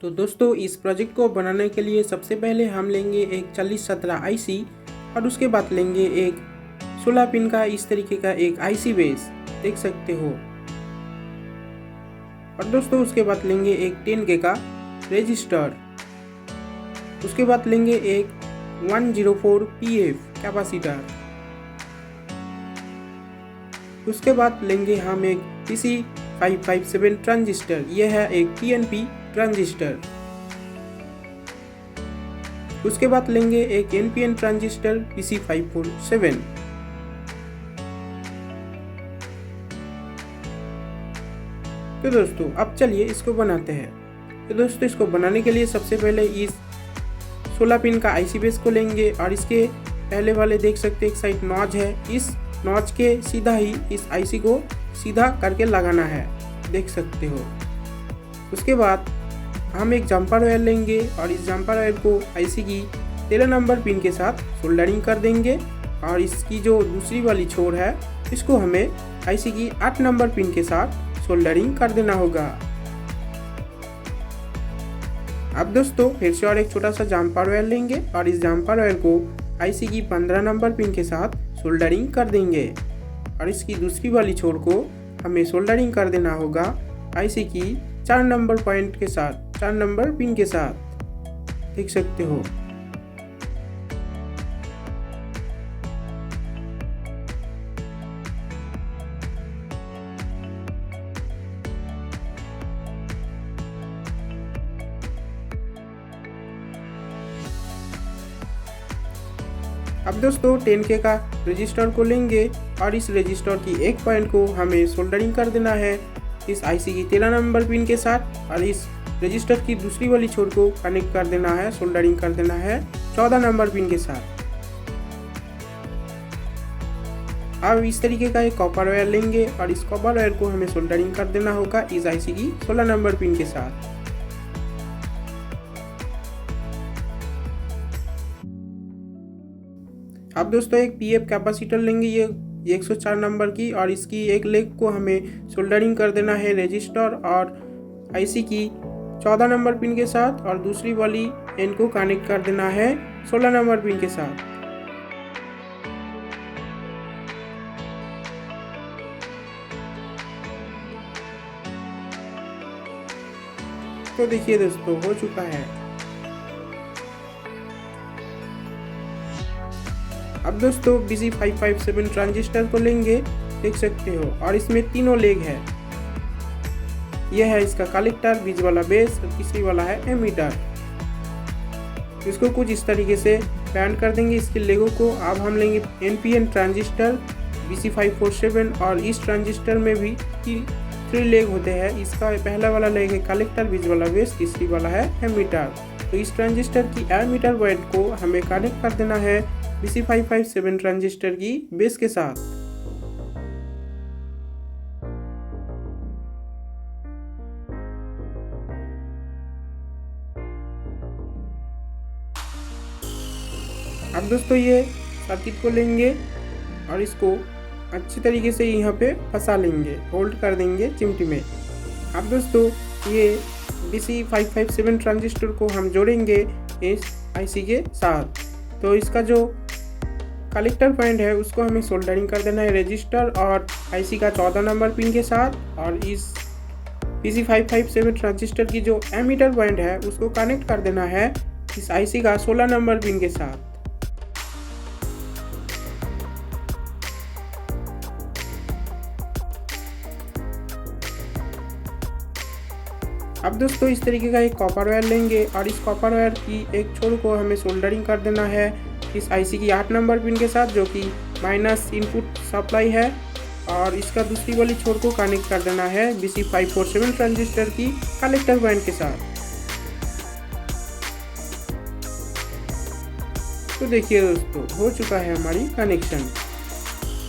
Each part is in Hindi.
तो दोस्तों इस प्रोजेक्ट को बनाने के लिए सबसे पहले हम लेंगे एक 4017 आईसी और उसके बाद लेंगे एक 16 पिन का इस तरीके का एक आईसी बेस, देख सकते हो। और दोस्तों उसके बाद लेंगे एक 10K का रजिस्टर। उसके बाद लेंगे एक 104 PF कैपेसिटर। उसके बाद लेंगे हम एक PC557 ट्रांजिस्टर, यह है एक PNP ट्रांजिस्टर। उसके बाद लेंगे एक NPN ट्रांजिस्टर PC547। तो दोस्तों अब चलिए इसको बनाते हैं। तो दोस्तों इसको बनाने के लिए सबसे पहले इस 16 पिन का आईसी बेस को लेंगे और इसके पहले वाले देख सकते हैं एक साइड नॉच है, इस नॉच के सीधा ही इस आईसी को सीधा करके लगाना है, देख सकते हो। उसके बाद हम एक जंपर वायर लेंगे और इस जंपर वायर को आईसी की 13 नंबर पिन के साथ सोल्डरिंग कर देंगे और इसकी जो दूसरी वाली छोर है इसको हमें आईसी की 8 नंबर पिन के साथ सोल्डरिंग कर देना होगा। अब दोस्तों फिर से और एक छोटा सा जंपर वायर लेंगे और इस जंपर वायर को आईसी की 15 नंबर पिन के साथ सोल्डरिंग कर देंगे और इसकी दूसरी वाली छोर को हमें सोल्डरिंग कर देना होगा आईसी की 4 नंबर पॉइंट के साथ, 4 नंबर पिन के साथ, देख सकते हो। अब दोस्तों 10K का रजिस्टर को लेंगे और इस रजिस्टर की एक पॉइंट को हमें सोल्डरिंग कर देना है इस आईसी की 13 नंबर पिन के साथ और इस रजिस्टर की दूसरी वाली छोर को कनेक्ट कर देना है, सोल्डरिंग कर देना है 14 नंबर पिन के साथ। अब इस तरीके का एक कॉपर वायर लेंगे और इस कॉपर वायर को हमें सोल्डरिंग कर देना होगा इस आईसी की 16 नंबर पिन के साथ। अब दोस्तों एक पीएफ कैपेसिटर लेंगे, ये 104 नंबर की, और इसकी एक लेग को हमें सोल्डरिंग कर देना है रजिस्टर और आईसी की 14 नंबर पिन के साथ और दूसरी वाली एंड को कनेक्ट कर देना है 16 नंबर पिन के साथ। तो देखिए दोस्तों हो चुका है। अब दोस्तों PC557 ट्रांजिस्टर को लेंगे, देख सकते हो, और इसमें तीनों लेग है। यह है इसका कलेक्टर, बीच वाला बेस और तीसरी वाला है एमीटर। इसको कुछ इस तरीके से बैंड कर देंगे इसके लेगों को। अब हम लेंगे NPN ट्रांजिस्टर BC547 और इस ट्रांजिस्टर में भी 3 लेग होते हैं। इसका पहला वाला लेग है कलेक्टर, बीच वाला बेस, तीसरी वाला है एमीटर। तो इस ट्रांजिस्टर की एमीटर पॉइंट को हमें कनेक्ट कर देना है BC557 ट्रांजिस्टर की बेस के साथ। अब दोस्तों ये सर्किट को लेंगे और इसको अच्छी तरीके से यहाँ पे फंसा लेंगे, होल्ड कर देंगे चिमटी में। अब दोस्तों ये BC557 ट्रांजिस्टर को हम जोड़ेंगे इस आईसी के साथ। तो इसका जो कलेक्टर पॉइंट है उसको हमें सोल्डरिंग कर देना है रजिस्टर और आईसी का 14 नंबर पिन के साथ, और इस PC557 ट्रांजिस्टर की जो एमीटर पॉइंट है उसको कनेक्ट कर देना है इस आईसी का 16 नंबर पिन के साथ। अब दोस्तों इस तरीके का एक कॉपर वायर लेंगे और इस कॉपर वायर की एक छोर को हमें सोल्डरिंग कर देना है इस आईसी की 8 नंबर पिन के साथ, जो कि माइनस इनपुट सप्लाई है, और इसका दूसरी वाली छोर को कनेक्ट कर देना है BC547 ट्रांजिस्टर की कलेक्टर पॉइंट के साथ। तो देखिए दोस्तों हो चुका है हमारी कनेक्शन।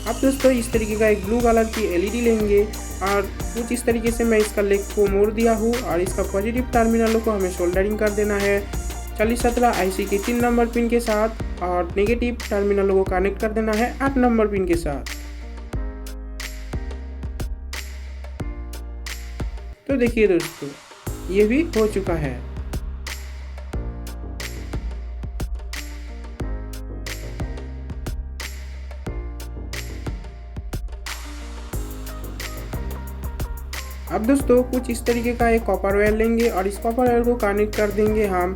अब दोस्तों इस तरीके का एक ब्लू कलर की एलईडी लेंगे और कुछ इस तरीके से मैं इसका लेग को मोड़ दिया हूँ और इसका पॉजिटिव टर्मिनलों को हमें सोल्डरिंग कर देना है 4017 आईसी की 3 नंबर पिन के साथ और नेगेटिव टर्मिनलों को कनेक्ट कर देना है 8 नंबर पिन के साथ। तो देखिए दोस्तों ये भी हो चुका है। अब दोस्तों कुछ इस तरीके का एक कॉपर वायर लेंगे और इस कॉपर वायर को कनेक्ट कर देंगे हम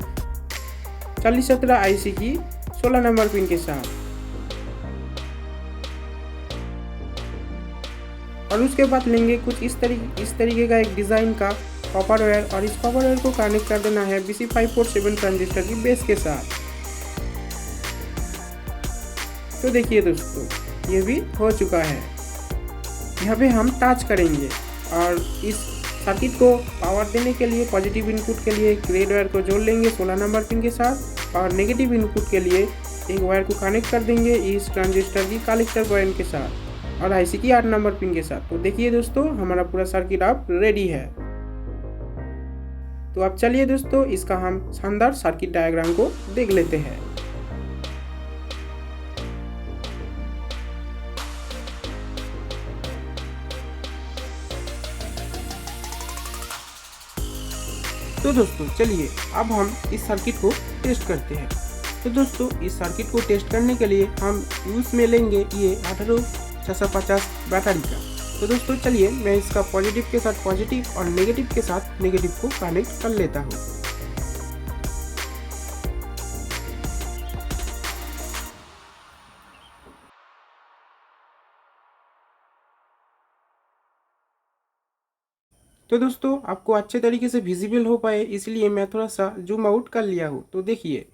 4017 आईसी की 16 नंबर पिन के साथ। और उसके बाद लेंगे कुछ इस तरीके का एक डिज़ाइन का कॉपर वायर और इस कॉपर वायर को कनेक्ट कर देना है BC547 ट्रांजिस्टर की बेस के साथ। तो देखिए दोस्तों, ये भी हो चुका है। यहाँ पे हम टच करेंगे और इस सर्किट को पावर देने के लिए पॉजिटिव इनपुट के लिए एक रेड वायर को जोड़ लेंगे 16 नंबर पिन के साथ और नेगेटिव इनपुट के लिए एक वायर को कनेक्ट कर देंगे इस ट्रांजिस्टर की कलेक्टर पॉइंट के साथ और आईसी की 8 नंबर पिन के साथ। तो देखिए दोस्तों, हमारा पूरा सर्किट अब रेडी है। तो अब चलिए दोस्तों, इसका हम शानदार सर्किट डायग्राम को देख लेते हैं। तो दोस्तों चलिए अब हम इस सर्किट को टेस्ट करते हैं। तो दोस्तों इस सर्किट को टेस्ट करने के लिए हम यूज में लेंगे ये 18650 बैटरी का। तो दोस्तों चलिए मैं इसका पॉजिटिव के साथ पॉजिटिव और नेगेटिव के साथ नेगेटिव को कनेक्ट कर लेता हूँ। तो दोस्तों आपको अच्छे तरीके से विजिबल हो पाए इसलिए मैं थोड़ा सा जूम आउट कर लिया हूँ। तो देखिए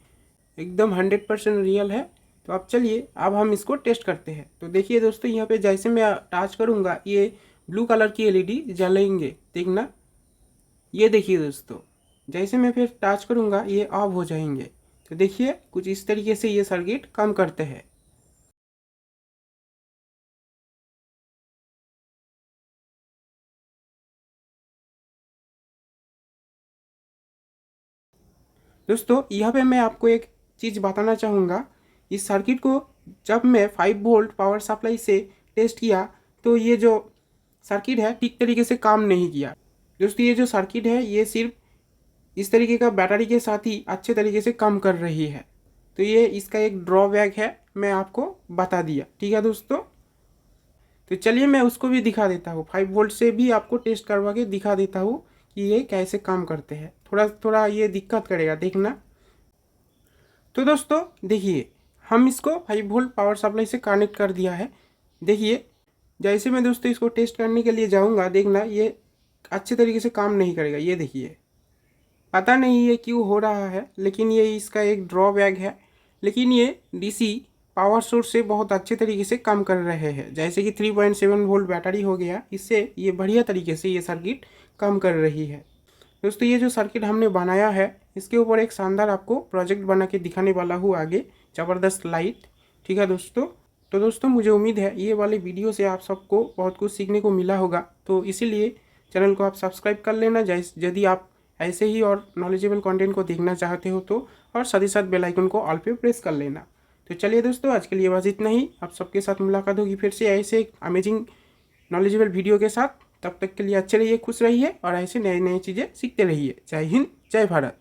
एकदम 100% रियल है। तो अब चलिए अब हम इसको टेस्ट करते हैं। तो देखिए दोस्तों, यहाँ पे जैसे मैं टच करूँगा ये ब्लू कलर की एलईडी जलेंगे, देखना। ये देखिए दोस्तों, जैसे मैं फिर टच करूँगा ये ऑफ हो जाएंगे। तो देखिए कुछ इस तरीके से ये सर्किट काम करते हैं। दोस्तों यहाँ पे मैं आपको एक चीज़ बताना चाहूँगा। इस सर्किट को जब मैं 5 वोल्ट पावर सप्लाई से टेस्ट किया तो ये जो सर्किट है ठीक तरीके से काम नहीं किया। दोस्तों ये जो सर्किट है ये सिर्फ इस तरीके का बैटरी के साथ ही अच्छे तरीके से काम कर रही है। तो ये इसका एक ड्रॉबैक है, मैं आपको बता दिया। ठीक है दोस्तों, तो चलिए मैं उसको भी दिखा देता हूँ। 5 वोल्ट से भी आपको टेस्ट करवा के दिखा देता हूँ कि ये कैसे काम करते हैं। थोड़ा थोड़ा ये दिक्कत करेगा, देखना। तो दोस्तों देखिए हम इसको 5 वोल्ट पावर सप्लाई से कनेक्ट कर दिया है। देखिए जैसे मैं दोस्तों इसको टेस्ट करने के लिए जाऊंगा, देखना ये अच्छे तरीके से काम नहीं करेगा। ये देखिए, पता नहीं ये क्यों हो रहा है, लेकिन ये इसका एक ड्रॉबैक है। लेकिन ये डीसी पावर सोर्स से बहुत अच्छे तरीके से काम कर रहे हैं। जैसे कि 3.7 वोल्ट बैटरी हो गया, इससे ये बढ़िया तरीके से ये सर्किट काम कर रही है। दोस्तों ये जो सर्किट हमने बनाया है इसके ऊपर एक शानदार आपको प्रोजेक्ट बना के दिखाने वाला हूँ आगे, ज़बरदस्त लाइट। ठीक है दोस्तों, तो दोस्तों मुझे उम्मीद है ये वाली वीडियो से आप सबको बहुत कुछ सीखने को मिला होगा। तो इसीलिए चैनल को आप सब्सक्राइब कर लेना यदि आप ऐसे ही और नॉलेजेबल कंटेंट को देखना चाहते हो तो, और साथ ही साथ बेल आइकन को ऑल पे प्रेस कर लेना। तो चलिए दोस्तों आज के लिए बस इतना ही। आप सबके साथ मुलाकात होगी फिर से ऐसे एक अमेजिंग नॉलेजेबल वीडियो के साथ। तब तक के लिए अच्छे रहिए, खुश रहिए और ऐसे नए नए चीज़ें सीखते रहिए। जय हिंद, जय भारत।